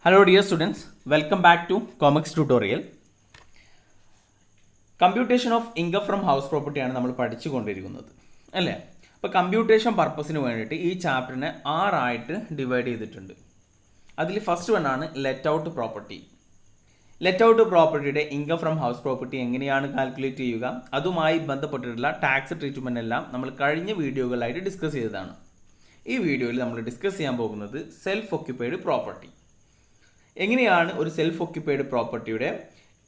Hello dear students, welcome back to Comics tutorial. Computation of income from house പ്രോപ്പർട്ടിയാണ് നമ്മൾ പഠിച്ചുകൊണ്ടിരിക്കുന്നത് അല്ലേ. അപ്പോൾ കമ്പ്യൂട്ടേഷൻ പർപ്പസിന് വേണ്ടിയിട്ട് ഈ ചാപ്റ്ററിനെ 6 ആയിട്ട് ഡിവൈഡ് ചെയ്തിട്ടുണ്ട്. അതിൽ ഫസ്റ്റ് വൺ ആണ് let out property. Let out പ്രോപ്പർട്ടിയുടെ ഇൻകം ഫ്രം ഹൗസ് പ്രോപ്പർട്ടി എങ്ങനെയാണ് കാൽക്കുലേറ്റ് ചെയ്യുക, അതുമായി ബന്ധപ്പെട്ടിട്ടുള്ള ടാക്സ് ട്രീറ്റ്മെൻറ്റ് എല്ലാം നമ്മൾ കഴിഞ്ഞ വീഡിയോകളായിട്ട് ഡിസ്കസ് ചെയ്തതാണ്. ഈ വീഡിയോയിൽ നമ്മൾ ഡിസ്കസ് ചെയ്യാൻ പോകുന്നത് സെൽഫ് ഒക്യുപ്പൈഡ് പ്രോപ്പർട്ടി. എങ്ങനെയാണ് ഒരു സെൽഫ് ഒക്യുപ്പൈഡ് പ്രോപ്പർട്ടിയുടെ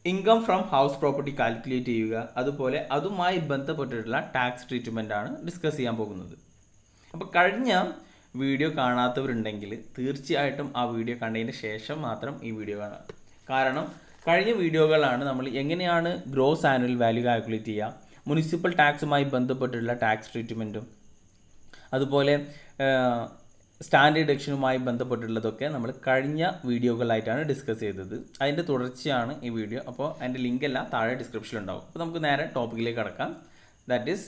income from house property calculate ചെയ്യുക, അതുപോലെ അതുമായി ബന്ധപ്പെട്ടിട്ടുള്ള ടാക്സ് ട്രീറ്റ്മെൻ്റ് ആണ് ഡിസ്കസ് ചെയ്യാൻ പോകുന്നത്. അപ്പോൾ കഴിഞ്ഞ വീഡിയോ കാണാത്തവരുണ്ടെങ്കിൽ തീർച്ചയായിട്ടും ആ വീഡിയോ കണ്ടതിന് ശേഷം മാത്രം ഈ വീഡിയോ കാണാം. കാരണം കഴിഞ്ഞ വീഡിയോകളാണ് നമ്മൾ എങ്ങനെയാണ് ഗ്രോസ് ആനുവൽ വാല്യൂ കാൽക്കുലേറ്റ് ചെയ്യുക, മുനിസിപ്പൽ ടാക്സുമായി ബന്ധപ്പെട്ടിട്ടുള്ള ടാക്സ് ട്രീറ്റ്മെൻറ്റും അതുപോലെ സ്റ്റാൻഡേർഡ് ഡിഡക്ഷനുമായി ബന്ധപ്പെട്ടുള്ളതൊക്കെ നമ്മൾ കഴിഞ്ഞ വീഡിയോകളായിട്ടാണ് ഡിസ്കസ് ചെയ്തത്. അതിൻ്റെ തുടർച്ചയാണ് ഈ വീഡിയോ. അപ്പോൾ അതിൻ്റെ ലിങ്ക് എല്ലാം താഴെ ഡിസ്ക്രിപ്ഷനിൽ ഉണ്ടാവും. അപ്പോൾ നമുക്ക് നേരെ ടോപ്പിക്കിലേക്ക് കടക്കാം. That is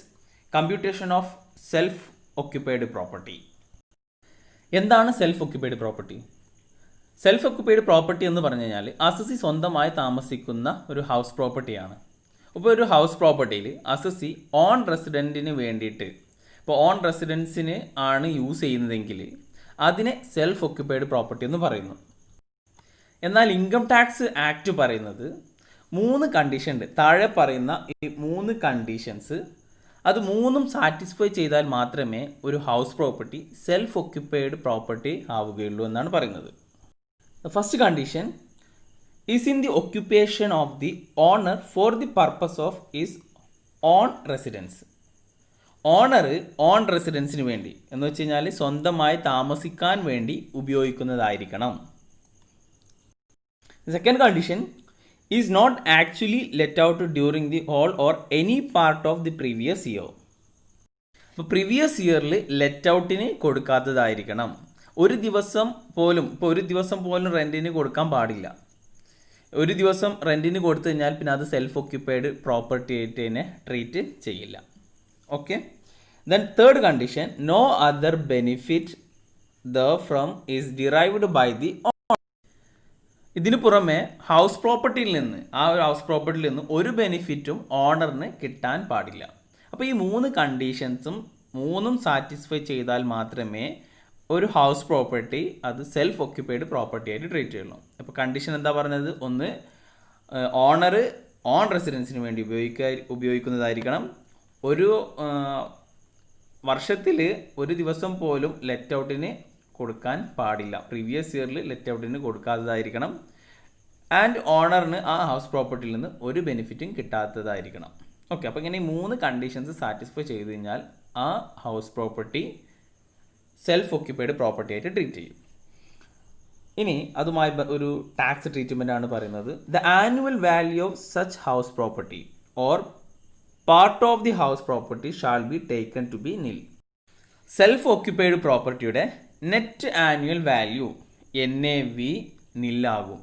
computation of self occupied property. എന്താണ് self occupied property? Self occupied property എന്ന് പറഞ്ഞു കഴിഞ്ഞാൽ അസസി സ്വന്തമായി താമസിക്കുന്ന ഒരു ഹൗസ് പ്രോപ്പർട്ടിയാണ്. അപ്പോൾ ഒരു ഹൗസ് പ്രോപ്പർട്ടിയിൽ അസസി ഓൺ റെസിഡൻറ്റിന് വേണ്ടിയിട്ട്, ഇപ്പോൾ ഓൺ റെസിഡൻസിന് ആണ് യൂസ് ചെയ്യുന്നതെങ്കിൽ അതിനെ സെൽഫ് ഒക്യുപ്പൈഡ് പ്രോപ്പർട്ടി എന്ന് പറയുന്നു. എന്നാൽ ഇൻകം ടാക്സ് ആക്ട് പറയുന്നത് 3 കണ്ടീഷൻ ഉണ്ട്. താഴെ പറയുന്ന ഈ 3 കണ്ടീഷൻസ് അത് 3ഉം സാറ്റിസ്ഫൈ ചെയ്താൽ മാത്രമേ ഒരു house property self occupied property ആവുകയുള്ളൂ എന്നാണ് പറയുന്നത്. First condition is in the occupation of the owner for the purpose of his own residence. Owner own റെസിഡൻസിന് വേണ്ടി എന്ന് വെച്ച് കഴിഞ്ഞാൽ സ്വന്തമായി താമസിക്കാൻ വേണ്ടി ഉപയോഗിക്കുന്നതായിരിക്കണം. Second condition is not actually let out during the whole or any part of the previous year. ഇപ്പോൾ പ്രീവിയസ് ഇയറിൽ ലെറ്റ് ഔട്ടിന് കൊടുക്കാത്തതായിരിക്കണം. ഒരു ദിവസം പോലും റെൻറ്റിന് കൊടുക്കാൻ പാടില്ല. ഒരു ദിവസം റെൻറ്റിന് കൊടുത്തു കഴിഞ്ഞാൽ പിന്നെ അത് സെൽഫ് ഒക്യുപ്പൈഡ് പ്രോപ്പർട്ടി ആയിട്ട് തന്നെ ട്രീറ്റ് ചെയ്യില്ല. Okay. Then third condition, no other benefit from is derived by the owner. ഇതിന് പുറമെ ഹൗസ് പ്രോപ്പർട്ടിയിൽ നിന്ന് ഒരു ബെനിഫിറ്റും ഓണറിന് കിട്ടാൻ പാടില്ല. അപ്പോൾ ഈ 3 കണ്ടീഷൻസും 3ഉം സാറ്റിസ്ഫൈ ചെയ്താൽ മാത്രമേ ഒരു ഹൗസ് പ്രോപ്പർട്ടി അത് സെൽഫ് ഒക്യുപ്പൈഡ് പ്രോപ്പർട്ടി ആയിട്ട് ട്രീറ്റ് ചെയ്യുള്ളൂ. അപ്പോൾ കണ്ടീഷൻ എന്താ പറഞ്ഞത്? ഒന്ന്, ഓണർ ഓൺ റെസിഡൻസിന് വേണ്ടി ഉപയോഗിക്കുന്നതായിരിക്കണം. ഒരു വർഷത്തിൽ ഒരു ദിവസം പോലും ലെറ്റ് ഔട്ടിന് കൊടുക്കാൻ പാടില്ല. പ്രീവിയസ് ഇയറിൽ ലെറ്റ് ഔട്ടിന് കൊടുക്കാത്തതായിരിക്കണം. ആൻഡ് ഓണറിന് ആ ഹൗസ് പ്രോപ്പർട്ടിയിൽ നിന്ന് ഒരു ബെനിഫിറ്റും കിട്ടാത്തതായിരിക്കണം. ഓക്കെ. അപ്പോൾ ഇങ്ങനെ ഈ 3 കണ്ടീഷൻസ് സാറ്റിസ്ഫൈ ചെയ്ത് കഴിഞ്ഞാൽ ആ house property self occupied property ആയിട്ട് ട്രീറ്റ് ചെയ്യും. ഇനി അതുമായി ഒരു ടാക്സ് ട്രീറ്റ്മെൻ്റ് ആണ് പറയുന്നത്. The annual value of such house property or part of the house property shall be taken to be nil. Self occupied പ്രോപ്പർട്ടിയുടെ നെറ്റ് ആനുവൽ വാല്യൂ NAV നില്ലാകും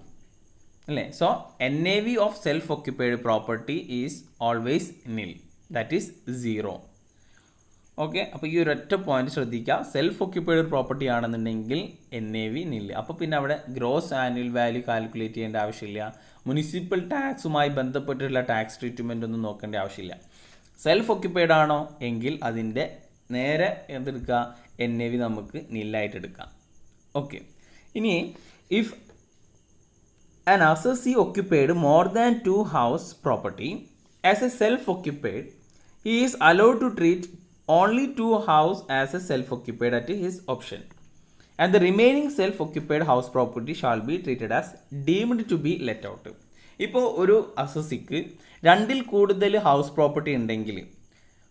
അല്ലേ. So NAV of self occupied property is always nil, that is 0. Okay. അപ്പോൾ ഈ ഒരൊറ്റ point ശ്രദ്ധിക്കുക. Self occupied പ്രോപ്പർട്ടി ആണെന്നുണ്ടെങ്കിൽ NAV നിൽ. അപ്പോൾ പിന്നെ അവിടെ ഗ്രോസ് ആനുവൽ വാല്യൂ കാൽക്കുലേറ്റ് ചെയ്യേണ്ട ആവശ്യമില്ല. മുനിസിപ്പൽ ടാക്സുമായി ബന്ധപ്പെട്ടുള്ള ടാക്സ് ട്രീറ്റ്മെൻ്റ് ഒന്നും നോക്കേണ്ട ആവശ്യമില്ല. സെൽഫ് ഒക്യുപ്പൈഡ് ആണോ എങ്കിൽ അതിൻ്റെ നേരെ എന്തെടുക്കുക, NAV നമുക്ക് നില്ലായിട്ട് എടുക്കാം. ഓക്കെ. ഇനി if an assessee occupied more than 2 house property as a self-occupied, he is allowed to treat only 2 house as a self-occupied at his option, and the remaining self-occupied house property shall be treated as deemed to be let out. ഇപ്പോൾ ഒരു അസസിക്ക് 2ൽ കൂടുതൽ house property ഉണ്ടെങ്കിൽ,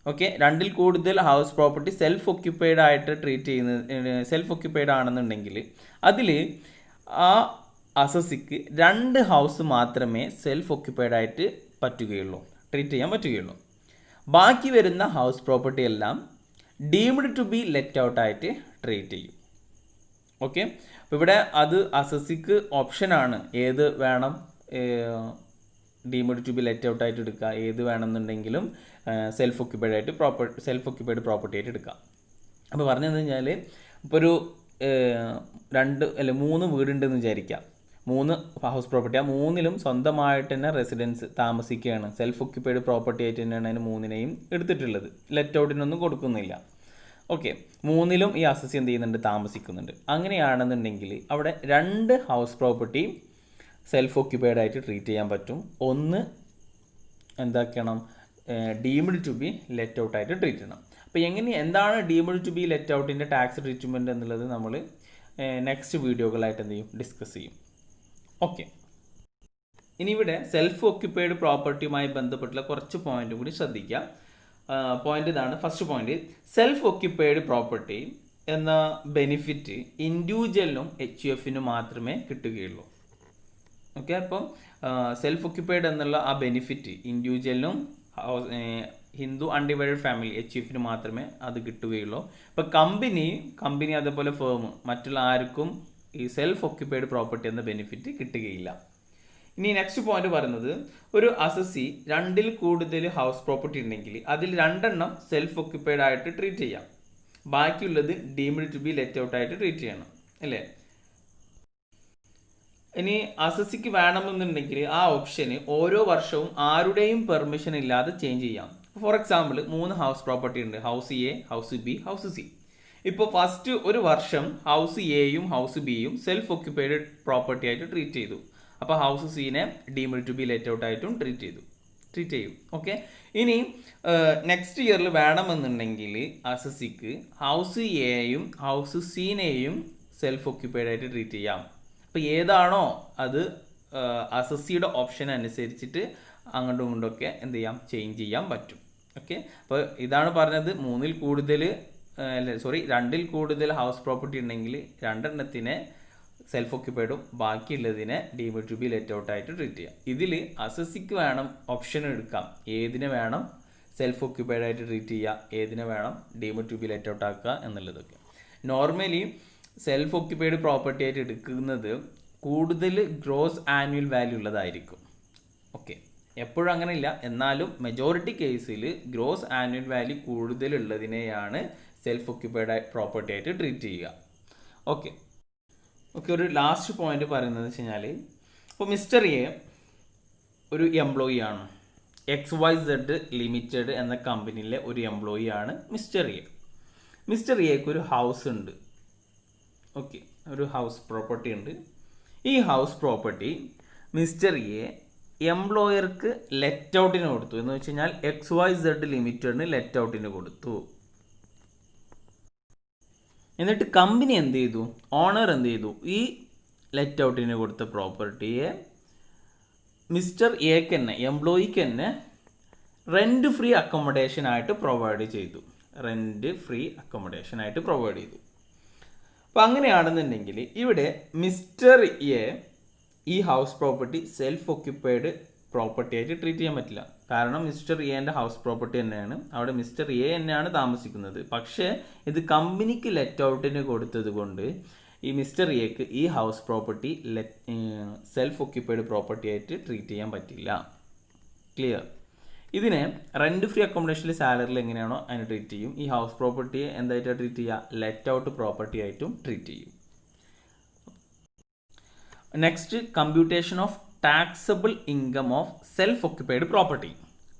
okay, 2ൽ കൂടുതൽ house property self occupied ആയിട്ട് treat ചെയ്യുന്നത്, സെൽഫ് ഒക്യുപ്പൈഡ് ആണെന്നുണ്ടെങ്കിൽ അതിൽ ആ അസസിക്ക് 2 ഹൗസ് മാത്രമേ സെൽഫ് ഒക്യുപ്പൈഡ് ആയിട്ട് ട്രീറ്റ് ചെയ്യാൻ പറ്റുകയുള്ളൂ. ബാക്കി വരുന്ന ഹൗസ് പ്രോപ്പർട്ടി എല്ലാം deemed to be let out ആയിട്ട് ട്രീറ്റ് ചെയ്യും. ഓക്കെ. അപ്പോൾ ഇവിടെ അത് അസസിക്ക് ഓപ്ഷനാണ്, ഏത് വേണം deemed to be let out ആയിട്ട് എടുക്കുക, ഏത് വേണമെന്നുണ്ടെങ്കിലും സെൽഫ് ഒക്യുപ്പൈഡ് പ്രോപ്പർട്ടി ആയിട്ട് എടുക്കുക. അപ്പോൾ പറഞ്ഞു കഴിഞ്ഞാൽ ഇപ്പോൾ ഒരു 2 അല്ല 3 വീടുണ്ടെന്ന് വിചാരിക്കാം. 3 ഹൗസ് പ്രോപ്പർട്ടി, ആ 3ലും സ്വന്തമായിട്ട് തന്നെ റെസിഡൻസ് താമസിക്കുകയാണ്. സെൽഫ് ഒക്യുപ്പൈഡ് പ്രോപ്പർട്ടി ആയിട്ട് തന്നെയാണ് അതിന് 3നെയും എടുത്തിട്ടുള്ളത്. ലെറ്റ് ഔട്ടിനൊന്നും കൊടുക്കുന്നില്ല. ഓക്കെ, 3ലും ഈ അസസി എന്ത് ചെയ്യുന്നുണ്ട്, താമസിക്കുന്നുണ്ട്. അങ്ങനെയാണെന്നുണ്ടെങ്കിൽ അവിടെ 2 ഹൗസ് പ്രോപ്പർട്ടി സെൽഫ് ഒക്യുപ്പൈഡ് ആയിട്ട് ട്രീറ്റ് ചെയ്യാൻ പറ്റും. ഒന്ന് എന്താക്കണം, deemed to be let out ആയിട്ട് ട്രീറ്റ് ചെയ്യണം. അപ്പോൾ എന്താണ് ഡീംഡ് ടു ബി ലെറ്റ് ഔട്ടിൻ്റെ ടാക്സ് ട്രീറ്റ്മെൻറ്റ് എന്നുള്ളത് നമ്മൾ നെക്സ്റ്റ് വീഡിയോകളായിട്ട് എന്ത് ചെയ്യും, ഡിസ്കസ് ചെയ്യും. ഓക്കെ, ഇനി ഇവിടെ സെൽഫ് ഒക്യുപ്പൈഡ് പ്രോപ്പർട്ടിയുമായി ബന്ധപ്പെട്ടുള്ള കുറച്ച് പോയിന്റ് കൂടി ശ്രദ്ധിക്കുക. പോയിന്റ് ഇതാണ്. First point, self occupied property എന്ന ബെനിഫിറ്റ് ഇൻഡിവിജ്വലിനും HUFനും മാത്രമേ കിട്ടുകയുള്ളൂ. ഓക്കെ, അപ്പം സെൽഫ് ഒക്യുപ്പൈഡ് എന്നുള്ള ആ ബെനിഫിറ്റ് ഇൻഡിവിജ്വലിനും ഹിന്ദു അൺഡിവൈഡഡ് ഫാമിലി HUFന് മാത്രമേ അത് കിട്ടുകയുള്ളൂ. ഇപ്പോൾ കമ്പനി അതേപോലെ ഫേം മറ്റുള്ള ആർക്കും ഈ സെൽഫ് ഒക്യുപ്പൈഡ് പ്രോപ്പർട്ടി എന്ന ബെനിഫിറ്റ് കിട്ടുകയില്ല. ഇനി നെക്സ്റ്റ് പോയിന്റ് പറയുന്നത്, ഒരു അസസി 2ൽ കൂടുതൽ ഹൗസ് പ്രോപ്പർട്ടി ഉണ്ടെങ്കിൽ അതിൽ 2 സെൽഫ് ഒക്യുപ്പൈഡ് ആയിട്ട് ട്രീറ്റ് ചെയ്യാം, ബാക്കിയുള്ളത് deemed to be let out ആയിട്ട് ട്രീറ്റ് ചെയ്യണം, അല്ലേ? ഇനി അസസിക്ക് വേണമെന്നുണ്ടെങ്കിൽ ആ ഓപ്ഷന് ഓരോ വർഷവും ആരുടെയും പെർമിഷൻ ഇല്ലാതെ ചേഞ്ച് ചെയ്യാം. ഫോർ എക്സാമ്പിൾ 3 ഹൗസ് പ്രോപ്പർട്ടി ഉണ്ട്, house A, house B, house C. ഇപ്പോൾ ഫസ്റ്റ് ഒരു വർഷം ഹൗസ് എയും ഹൗസ് ബിയും സെൽഫ് ഒക്യുപ്പൈഡ് പ്രോപ്പർട്ടി ആയിട്ട് ട്രീറ്റ് ചെയ്തു. അപ്പോൾ ഹൗസ് സിനെ deemed to be let out ആയിട്ടും ട്രീറ്റ് ചെയ്യും. ഓക്കെ, ഇനി നെക്സ്റ്റ് ഇയറിൽ വേണമെന്നുണ്ടെങ്കിൽ അസസിക്ക് ഹൗസ് എയും ഹൗസ് സിനെയും സെൽഫ് ഒക്യുപ്പൈഡ് ആയിട്ട് ട്രീറ്റ് ചെയ്യാം. അപ്പോൾ ഏതാണോ അത് അസസിയുടെ ഓപ്ഷൻ അനുസരിച്ചിട്ട് അങ്ങോട്ടും ഇങ്ങോട്ടൊക്കെ എന്ത് ചെയ്യാം, ചേഞ്ച് ചെയ്യാൻ പറ്റും. ഓക്കെ, അപ്പോൾ ഇതാണ് പറഞ്ഞത്. 2ൽ കൂടുതൽ ഹൗസ് പ്രോപ്പർട്ടി ഉണ്ടെങ്കിൽ 2 സെൽഫ് ഒക്യുപ്പൈഡും ബാക്കിയുള്ളതിനെ deemed to be let out ആയിട്ട് ട്രീറ്റ് ചെയ്യാം. ഇതിൽ അസസിക്ക് വേണം ഓപ്ഷൻ എടുക്കാം, ഏതിനെ വേണം സെൽഫ് ഒക്യുപ്പൈഡ് ആയിട്ട് ട്രീറ്റ് ചെയ്യുക, ഏതിനെ വേണം deemed to be let out ആക്കുക എന്നുള്ളതൊക്കെ. നോർമലി സെൽഫ് ഒക്യുപ്പൈഡ് പ്രോപ്പർട്ടി ആയിട്ട് എടുക്കുന്നത് കൂടുതൽ ഗ്രോസ് ആനുവൽ വാല്യൂ ഉള്ളതായിരിക്കും. ഓക്കെ, എപ്പോഴും അങ്ങനെയില്ല, എന്നാലും മെജോറിറ്റി കേസിൽ ഗ്രോസ് ആനുവൽ വാല്യൂ കൂടുതലുള്ളതിനെയാണ് സെൽഫ് ഒക്യുപ്പൈഡ് പ്രോപ്പർട്ടി ആയിട്ട് ട്രീറ്റ് ചെയ്യുക. ഓക്കെ, ഒരു ലാസ്റ്റ് പോയിന്റ് പറയുന്നത് വെച്ച് കഴിഞ്ഞാൽ, ഇപ്പോൾ മിസ്റ്റർ എ ഒരു എംപ്ലോയി ആണ്, XYZ ലിമിറ്റഡ് എന്ന കമ്പനിയിലെ ഒരു എംപ്ലോയി ആണ് മിസ്റ്റർ എ. മിസ്റ്റർ എക്ക് ഒരു ഹൗസ് ഉണ്ട്. ഓക്കെ, ഒരു ഹൗസ് പ്രോപ്പർട്ടി ഉണ്ട്. ഈ ഹൗസ് പ്രോപ്പർട്ടി മിസ്റ്റർ എ എംപ്ലോയർക്ക് ലെറ്റ് ഔട്ടിന് കൊടുത്തു എന്ന് വെച്ച് കഴിഞ്ഞാൽ XYZ ലിമിറ്റഡിന് ലെറ്റ് ഔട്ടിന് കൊടുത്തു. എന്നിട്ട് കമ്പനി എന്ത് ചെയ്തു, ഓണർ എന്ത് ചെയ്തു, ഈ ലെറ്റ് ഔട്ടിന് കൊടുത്ത പ്രോപ്പർട്ടിയെ മിസ്റ്റർ എക്ക് തന്നെ, എംപ്ലോയിക്ക് തന്നെ റെൻറ്റ് ഫ്രീ അക്കോമഡേഷൻ ആയിട്ട് പ്രൊവൈഡ് ചെയ്തു. അപ്പോൾ അങ്ങനെയാണെന്നുണ്ടെങ്കിൽ ഇവിടെ മിസ്റ്റർ എ ഈ house property self occupied property ആയിട്ട് ട്രീറ്റ് ചെയ്യാൻ പറ്റില്ല. കാരണം മിസ്റ്റർ എന്റെ ഹൗസ് പ്രോപ്പർട്ടി തന്നെയാണ്, അവിടെ മിസ്റ്റർ എ തന്നെയാണ് താമസിക്കുന്നത്. പക്ഷേ ഇത് കമ്പനിക്ക് ലെറ്റ് ഔട്ടിന് കൊടുത്തത് കൊണ്ട് ഈ മിസ്റ്റർ എക്ക് ഈ house property self occupied property ആയിട്ട് ട്രീറ്റ് ചെയ്യാൻ പറ്റില്ല. ക്ലിയർ? ഇതിനെ റെൻറ്റ് ഫ്രീ അക്കോമഡേഷനിൽ സാലറിയിൽ എങ്ങനെയാണോ അതിന് ട്രീറ്റ് ചെയ്യും, ഈ ഹൗസ് പ്രോപ്പർട്ടിയെ എന്തായിട്ടാണ് ട്രീറ്റ് ചെയ്യുക, ലെറ്റ് ഔട്ട് പ്രോപ്പർട്ടി ആയിട്ടും ട്രീറ്റ് ചെയ്യും. Next, computation of taxable income of self occupied property.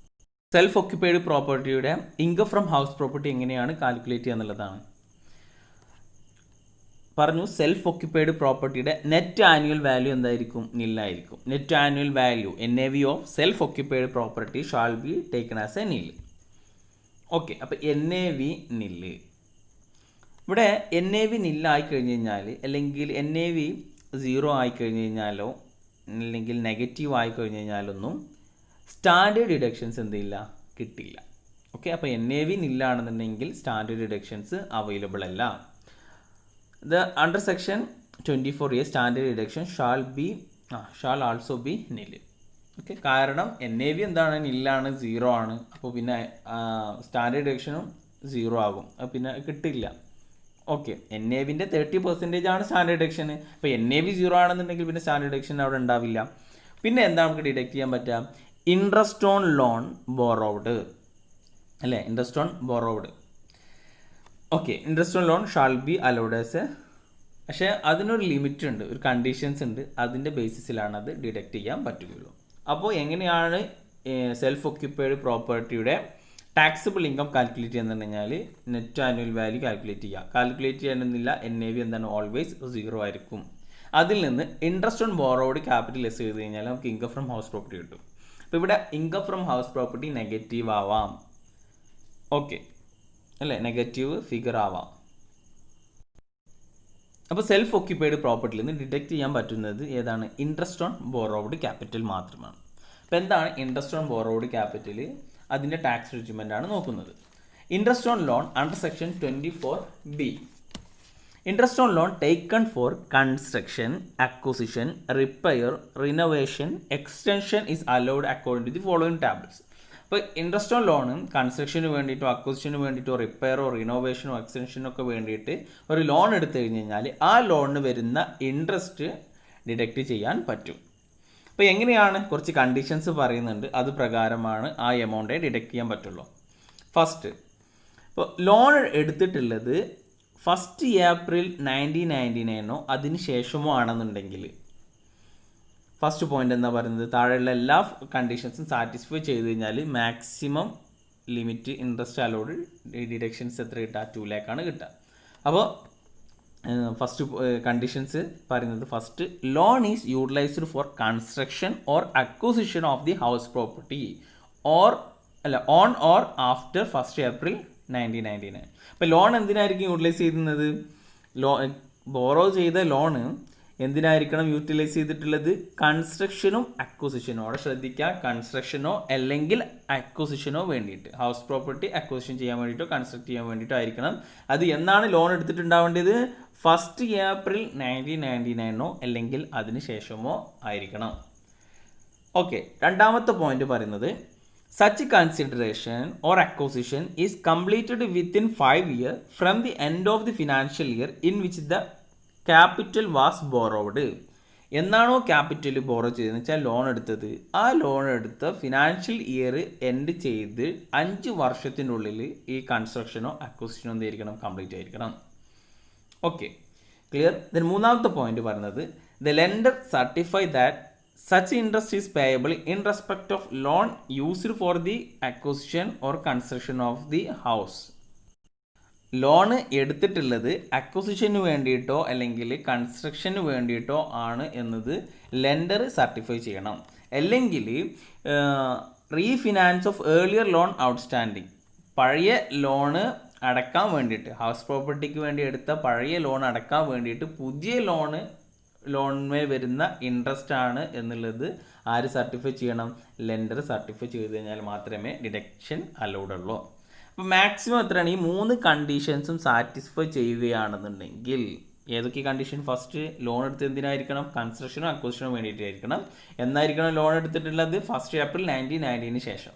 Self occupied പ്രോപ്പർട്ടിയുടെ ഇൻകം ഫ്രം ഹൗസ് പ്രോപ്പർട്ടി എങ്ങനെയാണ് കാൽക്കുലേറ്റ് ചെയ്യുക എന്നുള്ളതാണ്. പറഞ്ഞു, സെൽഫ് ഒക്യുപ്പൈഡ് പ്രോപ്പർട്ടിയുടെ നെറ്റ് ആനുവൽ വാല്യൂ എന്തായിരിക്കും, നില്ലായിരിക്കും. Net annual value NAV of self occupied property shall be taken as a nil. Okay, അപ്പോൾ NAV നില്ല്. ഇവിടെ NAV നില്ലായി കഴിഞ്ഞ് കഴിഞ്ഞാൽ, അല്ലെങ്കിൽ NAV 0 ആയി കഴിഞ്ഞ് കഴിഞ്ഞാലോ അല്ലെങ്കിൽ നെഗറ്റീവ് ആയി കഴിഞ്ഞ് കഴിഞ്ഞാലൊന്നും സ്റ്റാൻഡേർഡ് ഡിഡക്ഷൻസ് എന്തില്ല, കിട്ടില്ല. ഓക്കെ, അപ്പോൾ NAV നില്ലാണെന്നുണ്ടെങ്കിൽ സ്റ്റാൻഡേർഡ് ഡിഡക്ഷൻസ് അവൈലബിൾ അല്ല. Under section 24A standard deduction shall also be nil. Okay, കാരണം NAV എന്താണ്, നില്ലാണ്, 0 ആണ്. അപ്പോൾ പിന്നെ സ്റ്റാൻഡേർഡ് ഡിഡക്ഷനും 0 ആകും, പിന്നെ കിട്ടില്ല. ഓക്കെ, NAVൻ്റെ 30% ആണ് സ്റ്റാൻഡേർഡ് ഡിഡക്ഷൻ. അപ്പോൾ NAV 0 ആണെന്നുണ്ടെങ്കിൽ പിന്നെ സ്റ്റാൻഡേർഡ് ഡിഡക്ഷൻ അവിടെ ഉണ്ടാവില്ല. പിന്നെ എന്താ നമുക്ക് ഡിഡക്ട് ചെയ്യാൻ പറ്റുക, ഇൻട്രസ്റ്റ് ഓൺ ലോൺ ബോറോവ്ഡ്, അല്ലേ? Interest on borrowed. Okay, interest on loan shall be allowed as A പക്ഷേ അതിനൊരു ലിമിറ്റ് ഉണ്ട്, ഒരു കണ്ടീഷൻസ് ഉണ്ട്, അതിൻ്റെ ബേസിസിലാണ് അത് ഡിഡക്റ്റ് ചെയ്യാൻ പറ്റുകയുള്ളൂ. അപ്പോൾ എങ്ങനെയാണ് സെൽഫ് ഒക്യുപ്പൈഡ് പ്രോപ്പർട്ടിയുടെ ടാക്സിബിൾ ഇൻകം കാൽക്കുലേറ്റ് ചെയ്യുന്നത് കഴിഞ്ഞാൽ നെറ്റ് ആനുവൽ വാല്യൂ കാൽക്കുലേറ്റ് ചെയ്യുക. കാൽക്കുലേറ്റ് ചെയ്യണമെന്നില്ല, NAV എന്താണ് ഓൾവേസ് 0 ആയിരിക്കും. അതിൽ നിന്ന് interest on borrowed capital less ചെയ്ത് കഴിഞ്ഞാൽ നമുക്ക് ഇൻകം ഫ്രം ഹൗസ് പ്രോപ്പർട്ടി കിട്ടും. അപ്പോൾ ഇവിടെ income from house property negative ആവാം, ഓക്കെ അല്ലേ, നെഗറ്റീവ് ഫിഗർ ആവാം. അപ്പോൾ സെൽഫ് ഒക്യുപ്പൈഡ് പ്രോപ്പർട്ടിയിൽ നിന്ന് ഡിഡക്റ്റ് ചെയ്യാൻ പറ്റുന്നത് ഏതാണ്? ഇൻട്രസ്റ്റ് ഓൺ ബോറോഡ് ക്യാപിറ്റൽ മാത്രമാണ്. അപ്പോൾ എന്താണ് ഇൻട്രസ്റ്റ് ഓൺ ബോറോഡ് ക്യാപിറ്റൽ? അതിൻ്റെ ടാക്സ് ട്രീറ്റ്മെൻ്റ് ആണ് നോക്കുന്നത്. Interest on loan under section 24B. Interest on loan taken for construction, acquisition, repair, renovation, extension is allowed according to the following tables. അപ്പോൾ interest on loan കൺസ്ട്രക്ഷന് വേണ്ടിയിട്ടോ അക്വസിഷന് വേണ്ടിയിട്ടോ റിപ്പയറോ റിനോവേഷനോ എക്സ്റ്റൻഷനോ ഒക്കെ വേണ്ടിയിട്ട് ഒരു ലോൺ എടുത്തു കഴിഞ്ഞ് കഴിഞ്ഞാൽ ആ ലോണിന് വരുന്ന ഇൻട്രസ്റ്റ് ഡിഡക്റ്റ് ചെയ്യാൻ പറ്റും. അപ്പോൾ എങ്ങനെയാണ്? കുറച്ച് കണ്ടീഷൻസ് പറയുന്നുണ്ട്, അത് പ്രകാരമാണ് ആ എമൗണ്ടേ ഡിഡക്റ്റ് ചെയ്യാൻ പറ്റുള്ളൂ. ഫസ്റ്റ്, ഇപ്പോൾ ലോൺ എടുത്തിട്ടുള്ളത് 1 ഏപ്രിൽ 1999 അതിന് ശേഷമോ ആണെന്നുണ്ടെങ്കിൽ, ഫസ്റ്റ് പോയിന്റ് എന്താ പറയുന്നത്, താഴെയുള്ള എല്ലാ കണ്ടീഷൻസും സാറ്റിസ്ഫൈ ചെയ്ത് കഴിഞ്ഞാൽ maximum limit interest allowed deductions എത്ര കിട്ടുക? 2 lakh ആണ് കിട്ടുക. അപ്പോൾ ഫസ്റ്റ് കണ്ടീഷൻസ് പറയുന്നത്, first, loan is utilised four construction or acquisition of the house property on or after 1 April 1999. അപ്പോൾ ലോൺ എന്തിനായിരിക്കും യൂട്ടിലൈസ് ചെയ്യുന്നത്? ബോറോ ചെയ്ത ലോണ് എന്തിനായിരിക്കണം യൂട്ടിലൈസ് ചെയ്തിട്ടുള്ളത്? കൺസ്ട്രക്ഷനും അക്വസിഷനോ. അവിടെ ശ്രദ്ധിക്കുക, കൺസ്ട്രക്ഷനോ അല്ലെങ്കിൽ അക്വസിഷനോ വേണ്ടിയിട്ട്, ഹൗസ് പ്രോപ്പർട്ടി അക്വസിഷൻ ചെയ്യാൻ വേണ്ടിയിട്ടോ കൺസ്ട്രക്ട് ചെയ്യാൻ വേണ്ടിയിട്ടോ ആയിരിക്കണം. അത് എന്നാണ് ലോൺ എടുത്തിട്ടുണ്ടാവേണ്ടത്? 1 ഏപ്രിൽ 1999 അല്ലെങ്കിൽ അതിന് ശേഷമോ ആയിരിക്കണം. ഓക്കെ, രണ്ടാമത്തെ പോയിന്റ് പറയുന്നത്, such consideration or acquisition is completed within 5 years from the end of the financial year in which the capital was borrowed. എന്നാണോ ക്യാപിറ്റൽ ബോറോ ചെയ്തതെന്ന് വെച്ചാൽ ലോൺ എടുത്തത്, ആ ലോൺ എടുത്ത ഫിനാൻഷ്യൽ ഇയർ എൻഡ് ചെയ്ത് 5 വർഷത്തിനുള്ളിൽ ഈ കൺസ്ട്രക്ഷനോ അക്വസിഷനോ എന്തായിരിക്കണം? കംപ്ലീറ്റ് ആയിരിക്കണം. Okay, clear. ദെൻ മൂന്നാമത്തെ പോയിന്റ് പറയുന്നത്, the lender certify that such interest is payable in respect of loan used for the acquisition or construction of the house. Loan എടുത്തിട്ടുള്ളത് അക്വസിഷന് വേണ്ടിയിട്ടോ അല്ലെങ്കിൽ കൺസ്ട്രക്ഷന് വേണ്ടിയിട്ടോ ആണ് എന്നത് ലെൻഡർ സർട്ടിഫൈ ചെയ്യണം. അല്ലെങ്കിൽ refinance of earlier loan outstanding, പഴയ loan അടക്കാൻ വേണ്ടിയിട്ട്, ഹൗസ് പ്രോപ്പർട്ടിക്ക് വേണ്ടി എടുത്ത പഴയ ലോൺ അടക്കാൻ വേണ്ടിയിട്ട് പുതിയ ലോണിന്മേൽ വരുന്ന ഇൻട്രസ്റ്റ് ആണ് എന്നുള്ളത് ആര് സർട്ടിഫൈ ചെയ്യണം? ലെൻഡർ സർട്ടിഫൈ ചെയ്ത് കഴിഞ്ഞാൽ മാത്രമേ ഡിഡക്ഷൻ അലൗഡ് ഉള്ളൂ. അപ്പോൾ മാക്സിമം എത്രയാണ്? ഈ 3 കണ്ടീഷൻസും സാറ്റിസ്ഫൈ ചെയ്യുകയാണെന്നുണ്ടെങ്കിൽ, ഏതൊക്കെ കണ്ടീഷൻ? ഫസ്റ്റ്, ലോൺ എടുത്ത് എന്തിനായിരിക്കണം? കൺസ്ട്രക്ഷനോ അക്വസിഷനോ വേണ്ടിയിട്ടായിരിക്കണം. എന്നായിരിക്കണം ലോൺ എടുത്തിട്ടുള്ളത്? 1 ഏപ്രിൽ 1999 ശേഷം.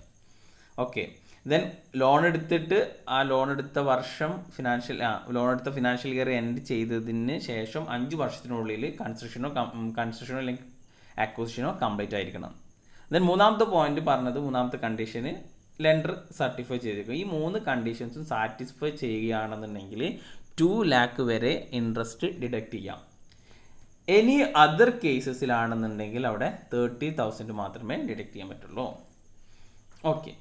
ഓക്കെ, ദെൻ ലോൺ എടുത്തിട്ട് ആ ലോൺ എടുത്ത വർഷം ഫിനാൻഷ്യൽ ഇയർ എൻഡ് ചെയ്തതിന് ശേഷം 5 വർഷത്തിനുള്ളിൽ കൺസ്ട്രക്ഷനോ അല്ലെങ്കിൽ അക്വസിഷനോ കംപ്ലീറ്റ് ആയിരിക്കണം. ദെൻ മൂന്നാമത്തെ പോയിന്റ് പറഞ്ഞത്, മൂന്നാമത്തെ കണ്ടീഷന് ലെൻഡർ സർട്ടിഫൈ ചെയ്തിരിക്കും. ഈ 3 കണ്ടീഷൻസും സാറ്റിസ്ഫൈ ചെയ്യുകയാണെന്നുണ്ടെങ്കിൽ 2 lakh വരെ ഇൻട്രസ്റ്റ് ഡിഡക്റ്റ് ചെയ്യാം. എനി അതർ കേസസിലാണെന്നുണ്ടെങ്കിൽ അവിടെ 30,000 മാത്രമേ ഡിഡക്റ്റ് ചെയ്യാൻ പറ്റുള്ളൂ. ഓക്കെ,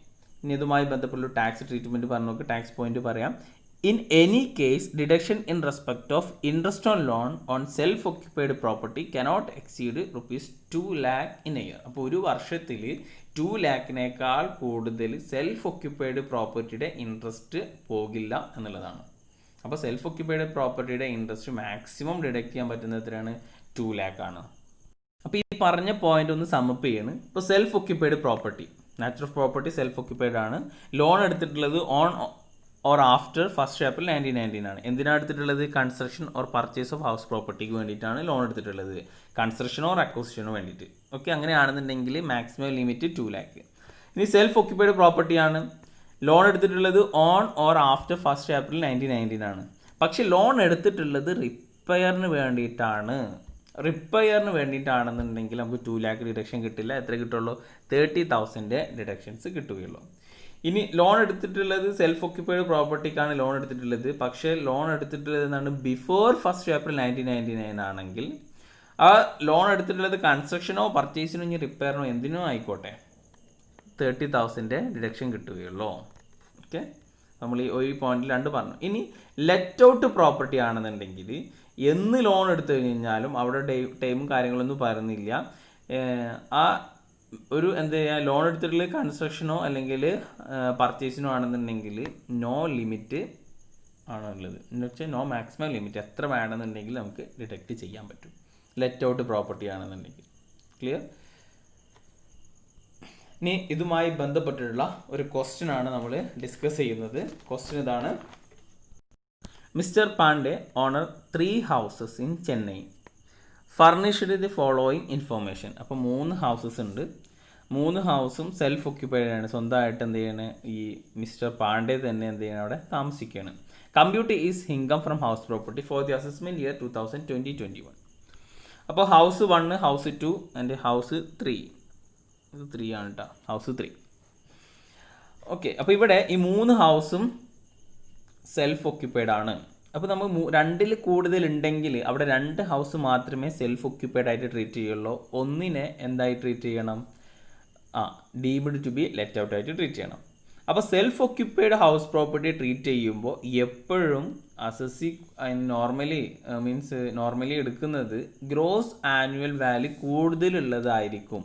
ഇനി ഇതുമായി ബന്ധപ്പെട്ടുള്ള ടാക്സ് ട്രീറ്റ്മെൻറ്റ് പറഞ്ഞു നോക്ക്. ടാക്സ് പോയിന്റ് പറയാം. In any case deduction in respect of interest on loan on self occupied property cannot exceed ₹2 lakh in A year. അപ്പോൾ ഒരു വർഷത്തിൽ 2 lakhനേക്കാൾ കൂടുതൽ സെൽഫ് ഒക്യുപ്പൈഡ് പ്രോപ്പർട്ടിയുടെ ഇൻട്രസ്റ്റ് പോകില്ല എന്നുള്ളതാണ്. അപ്പോൾ സെൽഫ് ഒക്യുപ്പൈഡ് പ്രോപ്പർട്ടിയുടെ ഇൻട്രസ്റ്റ് മാക്സിമം ഡിഡക്റ്റ് ചെയ്യാൻ പറ്റുന്നത് എത്രയാണ്? 2 lakh ആണ്. അപ്പോൾ ഈ പറഞ്ഞ പോയിന്റ് ഒന്ന് സമ്മപ്പ് ചെയ്യാണ്. ഇപ്പോൾ self occupied property, natural of property self occupied ആണ്. ലോൺ എടുത്തിട്ടുള്ളത് ഓൺ ഓർ ആഫ്റ്റർ 1 ഏപ്രിൽ 1999 ആണ്. എന്തിനാണ് എടുത്തിട്ടുള്ളത്? Construction or purchase of house പ്രോപ്പർട്ടിക്ക് വേണ്ടിയിട്ടാണ് ലോൺ എടുത്തിട്ടുള്ളത്, കൺസ്ട്രക്ഷനോ ഓർ അക്വസിഷനോ വേണ്ടിയിട്ട്. ഓക്കെ, അങ്ങനെയാണെന്നുണ്ടെങ്കിൽ മാക്സിമം ലിമിറ്റ് 2 lakh. ഇനി സെൽഫ് ഒക്യുപ്പൈഡ് പ്രോപ്പർട്ടിയാണ്, ലോൺ എടുത്തിട്ടുള്ളത് ഓൺ ഓർ ആഫ്റ്റർ 1 ഏപ്രിൽ 1999 ആണ്. പക്ഷെ ലോൺ എടുത്തിട്ടുള്ളത് റിപ്പയറിന് വേണ്ടിയിട്ടാണെന്നുണ്ടെങ്കിൽ നമുക്ക് 2 lakh ഡിഡക്ഷൻ കിട്ടില്ല. എത്ര കിട്ടുള്ളൂ? 30,000 ഡിഡക്ഷൻസ് കിട്ടുകയുള്ളൂ. ഇനി ലോൺ എടുത്തിട്ടുള്ളത് സെൽഫ് ഓക്യുപ്പൈഡ് പ്രോപ്പർട്ടിക്കാണ് ലോൺ എടുത്തിട്ടുള്ളത്. പക്ഷേ ലോൺ എടുത്തിട്ടുള്ളത് എന്താണ്, ബിഫോർ 1 ഏപ്രിൽ 1999 ആണെങ്കിൽ ആ ലോൺ എടുത്തിട്ടുള്ളത് കൺസ്ട്രക്ഷനോ പർച്ചേസിനോ ഇനി റിപ്പയറിനോ എന്തിനോ ആയിക്കോട്ടെ 30,000 ഡിഡക്ഷൻ കിട്ടുകയുള്ളൂ. ഓക്കെ, നമ്മൾ ഈ ഒരു പോയിന്റിൽ 2 പറഞ്ഞു. ഇനി ലെറ്റ് ഔട്ട് പ്രോപ്പർട്ടി ആണെന്നുണ്ടെങ്കിൽ എന്ന് ലോൺ എടുത്തു കഴിഞ്ഞാലും അവിടെ ടൈമും കാര്യങ്ങളൊന്നും പറയുന്നില്ല. ആ ഒരു എന്താ ചെയ്യുക, ലോൺ എടുത്തിട്ടുള്ള കൺസ്ട്രക്ഷനോ അല്ലെങ്കിൽ പർച്ചേസിനോ ആണെന്നുണ്ടെങ്കിൽ നോ ലിമിറ്റ് ആണുള്ളത്. എന്ന് വെച്ചാൽ നോ മാക്സിമം ലിമിറ്റ്, എത്ര വേണമെന്നുണ്ടെങ്കിൽ നമുക്ക് ഡിഡക്റ്റ് ചെയ്യാൻ പറ്റും ലെറ്റ് ഔട്ട് പ്രോപ്പർട്ടി ആണെന്നുണ്ടെങ്കിൽ. ക്ലിയർ? ഇനി ഇതുമായി ബന്ധപ്പെട്ടിട്ടുള്ള ഒരു ക്വസ്റ്റ്യൻ ആണ് നമ്മൾ ഡിസ്കസ് ചെയ്യുന്നത്. ക്വസ്റ്റ്യൻ ഇതാണ്: mister Pandey owner 3 houses in Chennai furnished the following information. അപ്പോൾ 3 ഹൗസസ് ഉണ്ട്. 3 ഹൗസും സെൽഫ് ഒക്യുപ്പൈഡ് ആണ്. സ്വന്തമായിട്ട് എന്ത് ചെയ്യണ ഈ മിസ്റ്റർ പാണ്ഡെ തന്നെ എന്ത് ചെയ്യണം, അവിടെ താമസിക്കുകയാണ്. Compute is income from house property for the assessment year 2020-21. അപ്പോൾ ഹൗസ് 1, ഹൗസ് 2 ആൻഡ് ഹൗസ് 3. ഇത് 3 ആണ് കേട്ടോ, ഹൗസ് 3. ഓക്കെ, അപ്പോൾ ഇവിടെ ഈ 3 ഹൗസും സെൽഫ് ഒക്യുപ്പൈഡ് ആണ്. അപ്പോൾ നമ്മൾ 2ൽ കൂടുതൽ ഉണ്ടെങ്കിൽ അവിടെ 2 ഹൗസ് മാത്രമേ സെൽഫ് ഒക്യുപ്പൈഡ് ആയിട്ട് ട്രീറ്റ് ചെയ്യുള്ളൂ. ഒന്നിനെ എന്തായി ട്രീറ്റ് ചെയ്യണം, deemed to be let out ആയിട്ട് ട്രീറ്റ് ചെയ്യണം. അപ്പോൾ self occupied house property treat ചെയ്യുമ്പോൾ എപ്പോഴും അസസി നോർമലി എടുക്കുന്നത് ഗ്രോസ് ആനുവൽ വാല്യൂ കൂടുതലുള്ളതായിരിക്കും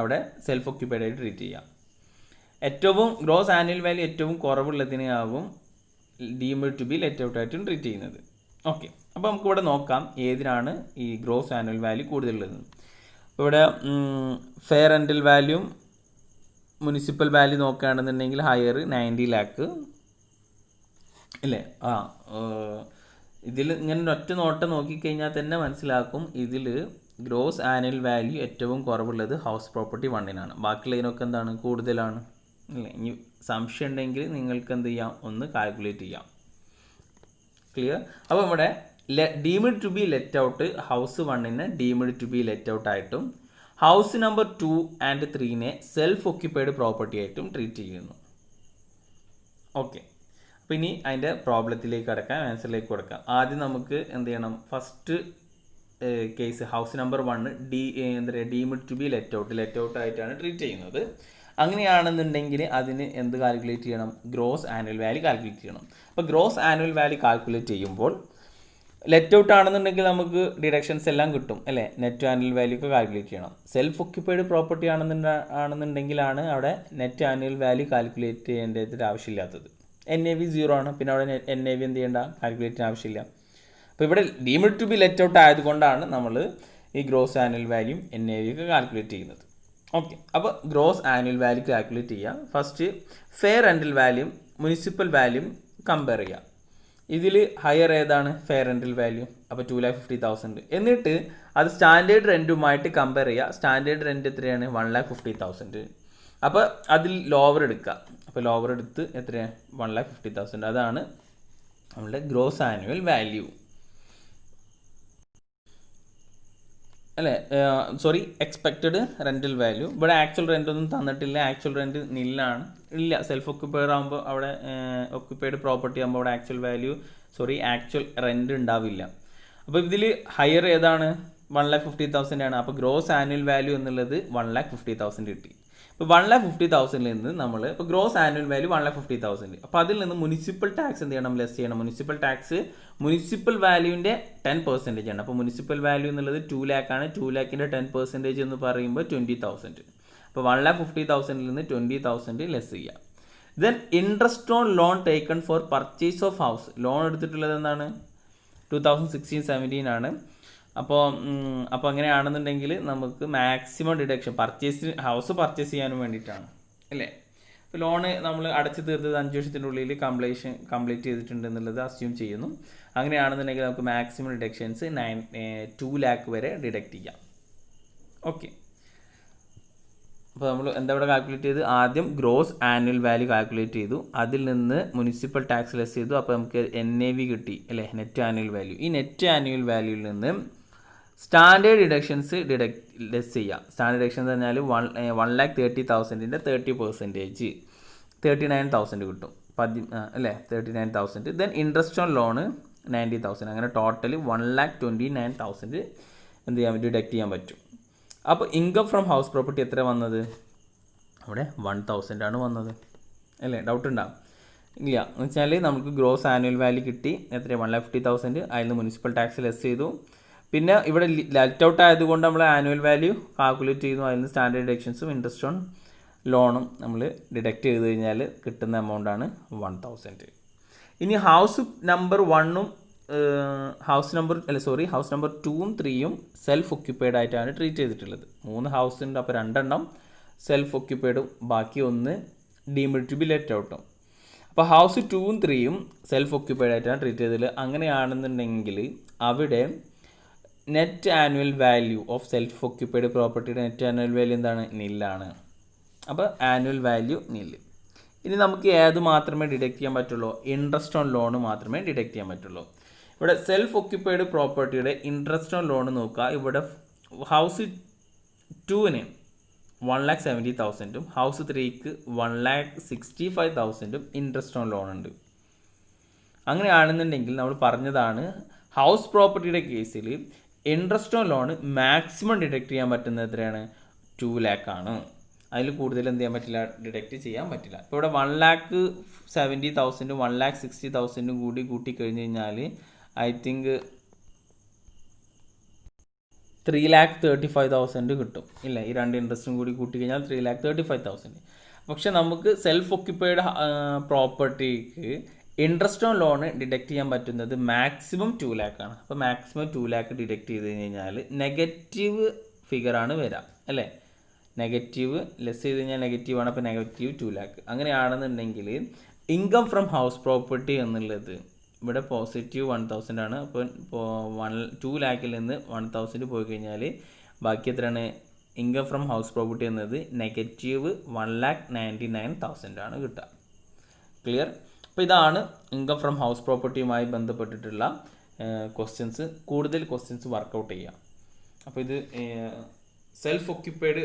അവിടെ സെൽഫ് ഒക്യുപ്പൈഡ് ആയിട്ട് ട്രീറ്റ് ചെയ്യാം. ഏറ്റവും ഗ്രോസ് ആനുവൽ വാല്യൂ ഏറ്റവും കുറവുള്ളതിനാവും deemed to be let out ആയിട്ടും ട്രീറ്റ് ചെയ്യുന്നത്. ഓക്കെ, അപ്പോൾ നമുക്കിവിടെ നോക്കാം ഏതിനാണ് ഈ ഗ്രോസ് ആനുവൽ വാല്യൂ കൂടുതലുള്ളത്. ഇവിടെ fair rental value municipal value നോക്കുകയാണെന്നുണ്ടെങ്കിൽ ഹയർ 90 lakh ഇല്ലേ. ഇതിൽ ഇങ്ങനെ ഒറ്റ നോട്ടം നോക്കിക്കഴിഞ്ഞാൽ തന്നെ മനസ്സിലാക്കും ഇതിൽ ഗ്രോസ് ആനുവൽ വാല്യൂ ഏറ്റവും കുറവുള്ളത് ഹൗസ് പ്രോപ്പർട്ടി 1-നാണ്. ബാക്കിയുള്ളതിനൊക്കെ എന്താണ്, കൂടുതലാണ് അല്ലേ. ഇനി സംശയം ഉണ്ടെങ്കിൽ നിങ്ങൾക്ക് എന്ത് ചെയ്യാം, ഒന്ന് കാൽക്കുലേറ്റ് ചെയ്യാം. ക്ലിയർ? അപ്പോൾ ഇവിടെ deemed to be let out house 1-നെ deemed to be let out ആയിട്ടും ഹൗസ് നമ്പർ 2 and 3-നെ സെൽഫ് ഒക്യുപ്പൈഡ് പ്രോപ്പർട്ടി ആയിട്ടും ട്രീറ്റ് ചെയ്യുന്നു. ഓക്കെ, അപ്പോൾ ഇനി അതിൻ്റെ പ്രോബ്ലത്തിലേക്ക് കടക്കാം, ആൻസറിലേക്ക് കൊടുക്കാം. ആദ്യം നമുക്ക് എന്ത് ചെയ്യണം, ഫസ്റ്റ് കേസ് ഹൗസ് നമ്പർ 1 എന്താ പറയുക, deemed to be let out ആയിട്ടാണ് ട്രീറ്റ് ചെയ്യുന്നത്. അങ്ങനെയാണെന്നുണ്ടെങ്കിൽ അതിന് എന്ത് കാൽക്കുലേറ്റ് ചെയ്യണം, ഗ്രോസ് ആനുവൽ വാല്യൂ കാൽക്കുലേറ്റ് ചെയ്യണം. അപ്പോൾ ഗ്രോസ് ആനുവൽ വാല്യൂ കാൽക്കുലേറ്റ് ചെയ്യുമ്പോൾ ലെറ്റ് ഔട്ട് ആണെന്നുണ്ടെങ്കിൽ നമുക്ക് ഡിഡക്ഷൻസ് എല്ലാം കിട്ടും അല്ലേ. നെറ്റ് ആനുവൽ വാല്യൂ ഒക്കെ കാൽക്കുലേറ്റ് ചെയ്യണം. സെൽഫ് ഒക്യുപ്പൈഡ് പ്രോപ്പർട്ടി ആണെന്നുണ്ടെങ്കിലാണ് അവിടെ നെറ്റ് ആനുവൽ വാല്യൂ കാൽക്കുലേറ്റ് ചെയ്യേണ്ടതിൻ്റെ ആവശ്യമില്ലാത്തത്. NAV 0 ആണ്, പിന്നെ അവിടെ NAV എന്ത് ചെയ്യേണ്ട, കാൽക്കുലേറ്റ് ചെയ്യാൻ ആവശ്യമില്ല. അപ്പോൾ ഇവിടെ deemed to be let out ആയതുകൊണ്ടാണ് നമ്മൾ ഈ ഗ്രോസ് ആനുവൽ വാല്യൂ NAV ഒക്കെ കാൽക്കുലേറ്റ് ചെയ്യുന്നത്. ഓക്കെ, അപ്പോൾ ഗ്രോസ് ആനുവൽ വാല്യൂ കാൽക്കുലേറ്റ് ചെയ്യുക. First fair rental value municipal value compare ചെയ്യുക. ഇതിൽ ഹയർ ഏതാണ്, ഫെയർ റെൻ്റൽ വാല്യൂ. അപ്പോൾ 2,50,000. എന്നിട്ട് അത് സ്റ്റാൻഡേർഡ് റെൻറ്റുമായിട്ട് കമ്പയർ ചെയ്യുക. സ്റ്റാൻഡേർഡ് റെൻറ്റ് എത്രയാണ്, 1,50,000. അപ്പോൾ അതിൽ ലോവർ എടുക്കുക. അപ്പോൾ ലോവർ എടുത്ത് എത്രയാണ്, 1,50,000. അതാണ് നമ്മളുടെ ഗ്രോസ് ആനുവൽ വാല്യൂ അല്ലേ. Sorry, expected rental value. ഇവിടെ ആക്ച്വൽ റെൻ്റ് ഒന്നും തന്നിട്ടില്ല, ആക്ച്വൽ റെൻ്റ് നില്ലാണ് ഇല്ല. സെൽഫ് ഒക്യുപ്പൈഡ് ആകുമ്പോൾ അവിടെ ഒക്യുപ്പൈഡ് പ്രോപ്പർട്ടി ആകുമ്പോൾ അവിടെ ആക്ച്വൽ റെൻ്റ് ഉണ്ടാവില്ല. അപ്പോൾ ഇതിൽ ഹയർ ഏതാണ്, 1,50,000 ആണ്. അപ്പോൾ ഗ്രോസ് ആനുവൽ വാല്യൂ എന്നുള്ളത് 1,50,000 കിട്ടി. ഇപ്പോൾ 1,50,000 നിന്ന് നമ്മൾ ഇപ്പോൾ ഗ്രോസ് ആനുവൽ വാല്യൂ 1,50,000. അപ്പോൾ അതിൽ നിന്ന് മുനിസിപ്പൽ ടാക്സ് എന്ത് ചെയ്യണം, ലെസ് ചെയ്യണം. മുനിസിപ്പൽ വാല്യൂവിൻ്റെ 10% ആണ്. അപ്പോൾ മുനിസിപ്പൽ വാല്യൂ എന്നുള്ളത് 2 lakh ആണ്. 2 lakhൻ്റെ 10% എന്ന് പറയുമ്പോൾ 20,000. അപ്പോൾ 1,50,000 നിന്ന് 20,000 ലെസ് ചെയ്യുക. Then interest on loan taken four purchase of house. Loan എടുത്തിട്ടുള്ളത് എന്താണ്, 2016-17 ആണ്. അപ്പോൾ അങ്ങനെയാണെന്നുണ്ടെങ്കിൽ നമുക്ക് മാക്സിമം ഡിഡക്ഷൻ ഹൗസ് പർച്ചേസ് ചെയ്യാനും വേണ്ടിയിട്ടാണ് അല്ലേ. ഇപ്പോൾ ലോണ് നമ്മൾ അടച്ചു തീർത്തത് 5 വർഷത്തിൻ്റെ ഉള്ളിൽ കംപ്ലീറ്റ് ചെയ്തിട്ടുണ്ട് എന്നുള്ളത് അസ്യൂം ചെയ്യുന്നു. അങ്ങനെയാണെന്നുണ്ടെങ്കിൽ നമുക്ക് മാക്സിമം ഡിഡക്ഷൻസ് 2 lakh വരെ ഡിഡക്റ്റ് ചെയ്യാം. ഓക്കെ, അപ്പോൾ നമ്മൾ എന്താ ഇവിടെ കാൽക്കുലേറ്റ് ചെയ്ത്, ആദ്യം ഗ്രോസ് ആനുവൽ വാല്യൂ കാൽക്കുലേറ്റ് ചെയ്തു. അതിൽ നിന്ന് മുനിസിപ്പൽ ടാക്സ് ലെസ് ചെയ്തു. അപ്പോൾ നമുക്ക് NAV കിട്ടി അല്ലേ, നെറ്റ് ആനുവൽ വാല്യൂ. ഈ നെറ്റ് ആനുവൽ വാല്യൂവിൽ നിന്ന് സ്റ്റാൻഡേർഡ് ഡിഡക്ഷൻസ് ലെസ് ചെയ്യുക. സ്റ്റാൻഡേർഡ് ഡിഡക്ഷൻ എന്ന് പറഞ്ഞാൽ 1,30,000-ൻ്റെ 30%. 39,000 കിട്ടും. അല്ലേ 39,000. Then interest on loan 90,000. അങ്ങനെ ടോട്ടൽ 1,29,000 എന്ത് ചെയ്യാൻ പറ്റും, ഡിഡക്റ്റ് ചെയ്യാൻ പറ്റും. അപ്പോൾ ഇൻകം ഫ്രം ഹൗസ് പ്രോപ്പർട്ടി എത്ര വന്നത്? അവിടെ 1,000 ആണ് വന്നത് അല്ലേ? ഡൗട്ട് ഉണ്ടാകും ഇല്ല എന്ന് വെച്ചാൽ നമുക്ക് ഗ്രോസ് ആനുവൽ വാല്യൂ കിട്ടി. എത്ര? 1,50,000. അതിൽ നിന്ന് മുനിസിപ്പൽ ടാക്സ് ലെസ് ചെയ്തു. പിന്നെ ഇവിടെ ലെറ്റ് ഔട്ട് ആയതുകൊണ്ട് നമ്മൾ ആനുവൽ വാല്യൂ കാൽക്കുലേറ്റ് ചെയ്യുന്നു. അതിൽ നിന്ന് സ്റ്റാൻഡേർഡ് ഡിഡക്ഷൻസും ഇൻട്രസ്റ്റ് ഓൺ ലോണും നമ്മൾ ഡിഡക്റ്റ് ചെയ്ത് കഴിഞ്ഞാൽ കിട്ടുന്ന എമൗണ്ടാണ് 1,000. ഇനി ഹൗസ് നമ്പർ 1ഉം ഹൗസ് നമ്പർ 2ഉം 3ഉം സെൽഫ് ഒക്യുപ്പൈഡ് ആയിട്ടാണ് ട്രീറ്റ് ചെയ്തിട്ടുള്ളത്. 3 ഹൗസ് ഉണ്ട്. അപ്പോൾ 2 എണ്ണം സെൽഫ് ഒക്യുപ്പൈഡും ബാക്കി 1 ഡീംഡ് ടു ബി ലെറ്റ് ഔട്ടും. അപ്പോൾ ഹൗസ് 2ഉം 3ഉം സെൽഫ് ഒക്യുപ്പൈഡ് ആയിട്ടാണ് ട്രീറ്റ് ചെയ്തത്. അങ്ങനെയാണെന്നുണ്ടെങ്കിൽ അവിടെ net annual value of self occupied പ്രോപ്പർട്ടിയുടെ നെറ്റ് ആനുവൽ വാല്യൂ എന്താണ്? നില്ലാണ്. അപ്പോൾ ആനുവൽ വാല്യൂ നില്ല്. ഇനി നമുക്ക് ഏത് മാത്രമേ ഡിഡക്റ്റ് ചെയ്യാൻ പറ്റുള്ളൂ? ഇൻട്രസ്റ്റ് ഓൺ ലോൺ മാത്രമേ ഡിഡക്റ്റ് ചെയ്യാൻ പറ്റുള്ളൂ. ഇവിടെ സെൽഫ് ഒക്യുപ്പൈഡ് പ്രോപ്പർട്ടിയുടെ ഇൻട്രസ്റ്റ് ഓൺ ലോൺ നോക്കുക. ഇവിടെ ഹൗസ് 2ന് 1,70,000 ഹൗസ് 3ക്ക് 1,65,000 ഇൻട്രസ്റ്റ് ഓൺ ലോൺ ഉണ്ട്. അങ്ങനെയാണെന്നുണ്ടെങ്കിൽ നമ്മൾ പറഞ്ഞതാണ് ഹൗസ് പ്രോപ്പർട്ടിയുടെ കേസിൽ interest on loan maximum deduct ചെയ്യാൻ പറ്റുന്നത് എത്രയാണ്? 2 lakh ആണ്. അതിൽ കൂടുതൽ എന്ത് ചെയ്യാൻ പറ്റില്ല? ഡിഡക്റ്റ് ചെയ്യാൻ പറ്റില്ല. ഇപ്പോൾ ഇവിടെ 1,70,000 1,60,000 കൂടി കൂട്ടിക്കഴിഞ്ഞ് കഴിഞ്ഞാൽ ഐ തിങ്ക് 3,35,000 കിട്ടും ഇല്ല? ഈ 2 ഇൻട്രസ്റ്റും കൂടി കൂട്ടിക്കഴിഞ്ഞാൽ 3,35,000. പക്ഷെ നമുക്ക് സെൽഫ് ഒക്യുപ്പൈഡ് പ്രോപ്പർട്ടിക്ക് ഇൻട്രസ്റ്റ് ഓൺ ലോൺ ഡിഡക്റ്റ് ചെയ്യാൻ പറ്റുന്നത് മാക്സിമം 2 lakh ആണ്. അപ്പോൾ മാക്സിമം 2 lakh ഡിഡക്റ്റ് ചെയ്ത് കഴിഞ്ഞാൽ നെഗറ്റീവ് ഫിഗറാണ് വരിക അല്ലേ? നെഗറ്റീവ് ലെസ് ചെയ്ത് കഴിഞ്ഞാൽ നെഗറ്റീവാണ്. അപ്പോൾ -2 lakh. അങ്ങനെയാണെന്നുണ്ടെങ്കിൽ ഇൻകം ഫ്രം ഹൗസ് പ്രോപ്പർട്ടി എന്നുള്ളത് ഇവിടെ പോസിറ്റീവ് 1,000 ആണ്. അപ്പോൾ 2 lakh നിന്ന് 1,000 പോയി കഴിഞ്ഞാൽ ബാക്കി എത്രയാണ്? ഇൻകം ഫ്രം ഹൗസ് പ്രോപ്പർട്ടി എന്നത് -1,99,000 ആണ് കിട്ടുക. ക്ലിയർ? അപ്പോൾ ഇതാണ് ഇൻകം ഫ്രം ഹൗസ് പ്രോപ്പർട്ടിയുമായി ബന്ധപ്പെട്ടിട്ടുള്ള ക്വസ്റ്റ്യൻസ്. കൂടുതൽ ക്വസ്റ്റ്യൻസ് വർക്കൗട്ട് ചെയ്യുക. അപ്പോൾ ഇത് സെൽഫ് ഒക്യുപ്പൈഡ്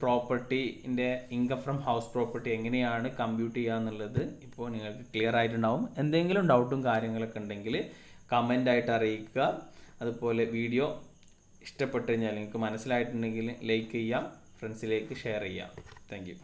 പ്രോപ്പർട്ടിൻ്റെ ഇൻകം ഫ്രം ഹൗസ് പ്രോപ്പർട്ടി എങ്ങനെയാണ് കമ്പ്യൂട്ട് ചെയ്യുക എന്നുള്ളത് ഇപ്പോൾ നിങ്ങൾക്ക് ക്ലിയർ ആയിട്ടുണ്ടാവും. എന്തെങ്കിലും ഡൗട്ടും കാര്യങ്ങളൊക്കെ ഉണ്ടെങ്കിൽ കമൻ്റ് ആയിട്ട് അറിയിക്കുക. അതുപോലെ വീഡിയോ ഇഷ്ടപ്പെട്ട് കഴിഞ്ഞാൽ നിങ്ങൾക്ക് മനസ്സിലായിട്ടുണ്ടെങ്കിൽ ലൈക്ക് ചെയ്യുക, ഫ്രണ്ട്സിലേക്ക് ഷെയർ ചെയ്യുക. Thank you.